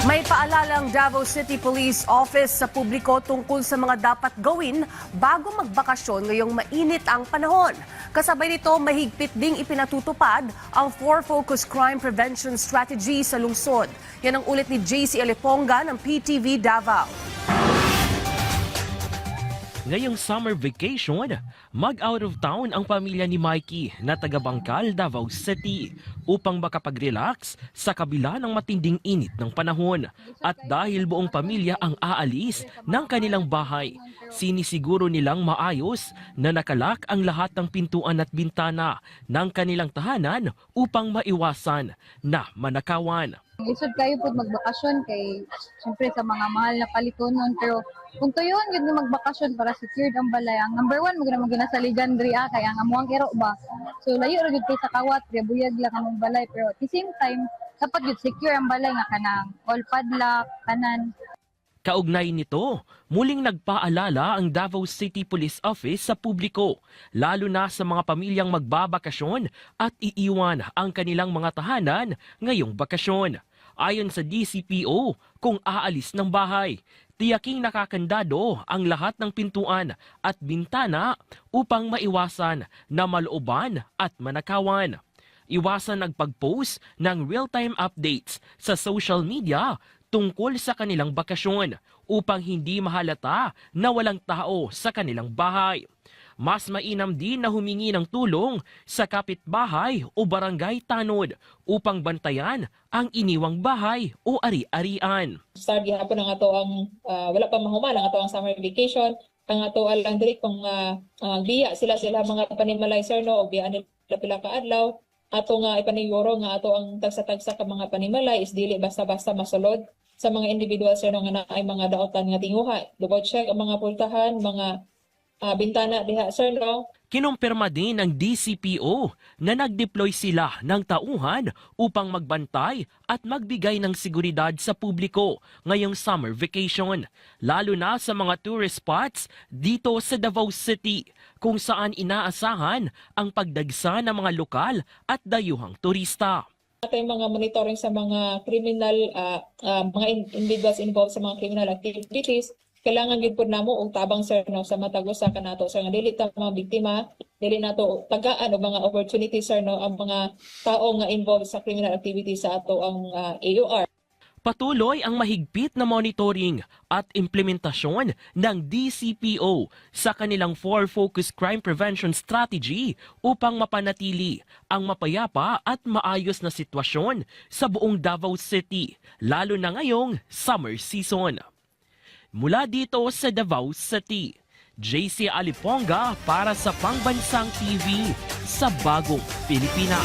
May paalala ang Davao City Police Office sa publiko tungkol sa mga dapat gawin bago magbakasyon ngayong mainit ang panahon. Kasabay nito, mahigpit ding ipinatutupad ang 4 Focus Crime Prevention Strategy sa lungsod. Yan ang ulit ni JC Aliponga ng PTV Davao. Ngayong summer vacation, mag-out of town ang pamilya ni Mikey na taga Bangkal, Davao City upang makapag-relax sa kabila ng matinding init ng panahon. At dahil buong pamilya ang aalis ng kanilang bahay, sinisiguro nilang maayos na nakalak ang lahat ng pintuan at bintana ng kanilang tahanan upang maiwasan na manakawan. Isod kayo po magbakasyon kay siyempre sa mga mahal na palitonon, pero kung tuyon yun magbakasyon para secured ang balay, ang number 1 mo na saligan diri kaya ang amuang ero ba, so layo ra gyud kay sa kawat kaya buyag lang ang balay, pero at the same time dapat gyud secure ang balay nga kanang all padlock tanan. Kaugnay nito, muling nagpaalala ang Davao City Police Office sa publiko, lalo na sa mga pamilyang magbabakasyon at iiwan ang kanilang mga tahanan ngayong bakasyon. Ayon sa DCPO, kung aalis ng bahay, tiyaking nakakandado ang lahat ng pintuan at bintana upang maiwasan na malooban at manakawan. Iwasan ang pag-post ng real-time updates sa social media tungkol sa kanilang bakasyon upang hindi mahalata na walang tao sa kanilang bahay. Mas mainam din na humingi ng tulong sa kapitbahay o barangay tanod upang bantayan ang iniwang bahay o ari-arian. Start gihapon ang ato ang wala pa mahuman ang ato ang summer vacation. Ang ato lang diri kung biya sila mga panimalay sir no o biya nila pila ka adlaw. Ato nga ipaniguro nga ato ang tagsa-tagsa ka mga panimalay is dili basta-basta masulod sa mga individual sir no nga naay mga daotan nga tinguha. Double check ang mga pultahan, mga bintana diha sir no. Kinumpirma din ng DCPO na nag-deploy sila ng tauhan upang magbantay at magbigay ng seguridad sa publiko ngayong summer vacation, lalo na sa mga tourist spots dito sa Davao City kung saan inaasahan ang pagdagsa ng mga lokal at dayuhang turista. Ato yung mga monitoring sa mga criminal, mga individuals involved sa mga criminal activities, kailangan gid pud namo og tabang sir no sa matag usa kanato sir nga dili ta mga biktima, dili nato tagaan og mga opportunities sir no ang mga tao nga involved sa criminal activities sa ato ang AUR. Patuloy ang mahigpit na monitoring at implementasyon ng DCPO sa kanilang 4 Focus Crime Prevention Strategy upang mapanatili ang mapayapa at maayos na sitwasyon sa buong Davao City, lalo na ngayong summer season. Mula dito sa Davao City, JC Aliponga para sa Pangbansang TV sa Bagong Pilipinas.